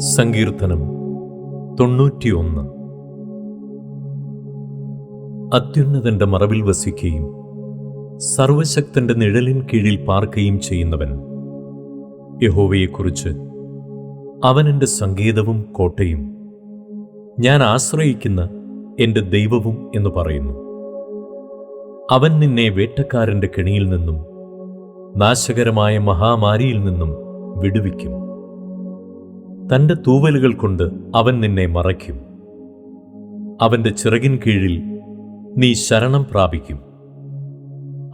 സങ്കീർത്തനം 91. അത്യുന്നതന്റെ മറവിൽ വസിക്കുകയും സർവശക്തന്റെ നിഴലിൻ കീഴിൽ പാർക്കുകയും ചെയ്യുന്നവൻ യഹോവയെക്കുറിച്ച്, അവൻ എൻ്റെ സങ്കേതവും കോട്ടയും ഞാൻ ആശ്രയിക്കുന്ന എൻ്റെ ദൈവവും എന്ന് പറയുന്നു. അവൻ നിന്നെ വേട്ടക്കാരൻ്റെ കെണിയിൽ നിന്നും നാശകരമായ മഹാമാരിയിൽ നിന്നും വിടുവിക്കും. തൻ്റെ തൂവലുകൾ കൊണ്ട് അവൻ നിന്നെ മറയ്ക്കും. അവൻ്റെ ചിറകിൻ കീഴിൽ നീ ശരണം പ്രാപിക്കും.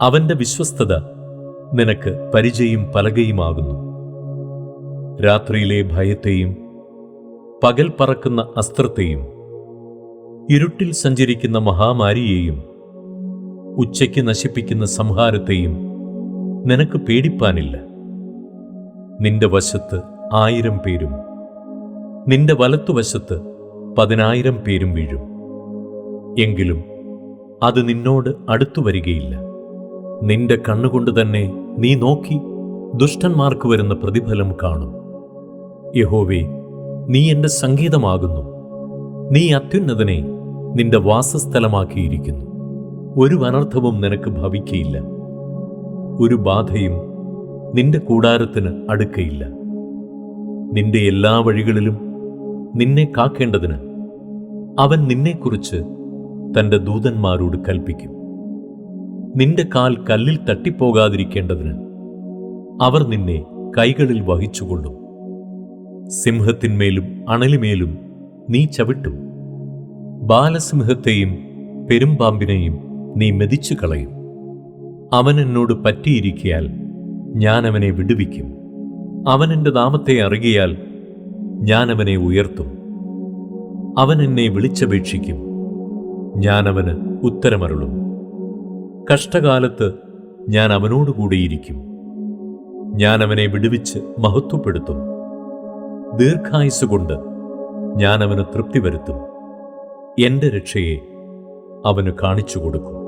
അവൻ്റെ വിശ്വസ്തത നിനക്ക് പരിചയും പലകയുമാകുന്നു. രാത്രിയിലെ ഭയത്തെയും പകൽ പറക്കുന്ന അസ്ത്രത്തെയും ഇരുട്ടിൽ സഞ്ചരിക്കുന്ന മഹാമാരിയെയും ഉച്ചയ്ക്ക് നശിപ്പിക്കുന്ന സംഹാരത്തെയും നിനക്ക് പേടിപ്പാനില്ല. നിന്റെ വശത്ത് 1000 പേരും നിന്റെ വലത്തുവശത്ത് 10,000 പേരും വീഴും, എങ്കിലും അത് നിന്നോട് അടുത്തു വരികയില്ല. നിന്റെ കണ്ണുകൊണ്ട് തന്നെ നീ നോക്കി ദുഷ്ടന്മാർക്ക് വരുന്ന പ്രതിഫലം കാണും. യഹോവേ, നീ എൻ്റെ സംഗീതമാകുന്നു. നീ അത്യുന്നതനെ നിന്റെ വാസസ്ഥലമാക്കിയിരിക്കുന്നു. ഒരു അനർത്ഥവും നിനക്ക് ഭവിക്കയില്ല. ഒരു ബാധയും നിന്റെ കൂടാരത്തിന് അടുക്കയില്ല. നിന്റെ എല്ലാ വഴികളിലും നിന്നെ കാക്കേണ്ടതിന് അവൻ നിന്നെക്കുറിച്ച് തൻ്റെ ദൂതന്മാരോട് കൽപ്പിക്കും. നിന്റെ കാൽ കല്ലിൽ തട്ടിപ്പോകാതിരിക്കേണ്ടതിന് അവർ നിന്നെ കൈകളിൽ വഹിച്ചുകൊള്ളും. സിംഹത്തിന്മേലും അണലിമേലും നീ ചവിട്ടും. ബാലസിംഹത്തെയും പെരുമ്പാമ്പിനെയും നീ മെതിച്ചു കളയും. അവൻ എന്നോട് പറ്റിയിരിക്കയാൽ ഞാൻ അവനെ വിടുവിക്കും. അവൻ എൻ്റെ നാമത്തെ അറികയാൽ ഞാൻ അവനെ ഉയർത്തും. അവൻ എന്നെ വിളിച്ചപേക്ഷിക്കും, ഞാൻ അവന് ഉത്തരമരുളും. കഷ്ടകാലത്ത് ഞാൻ അവനോടുകൂടിയിരിക്കും. ഞാൻ അവനെ വിടുവിച്ച് മഹത്വപ്പെടുത്തും. ദീർഘായുസ്സുകൊണ്ട് ഞാൻ അവന് തൃപ്തി വരുത്തും. എൻ്റെ രക്ഷയെ അവന് കാണിച്ചു കൊടുക്കും.